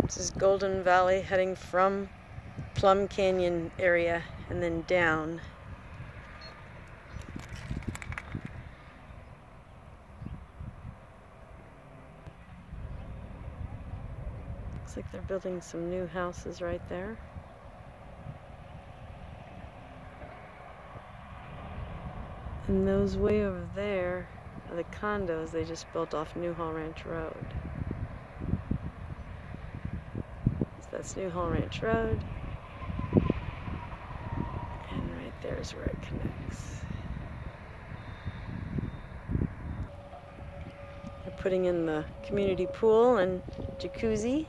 This is Golden Valley heading from Plum Canyon area and then down. Looks like they're building some new houses right there. And those way over there are the condos they just built off Newhall Ranch Road. So that's Newhall Ranch Road. And right there is where it connects. They're putting in the community pool and jacuzzi.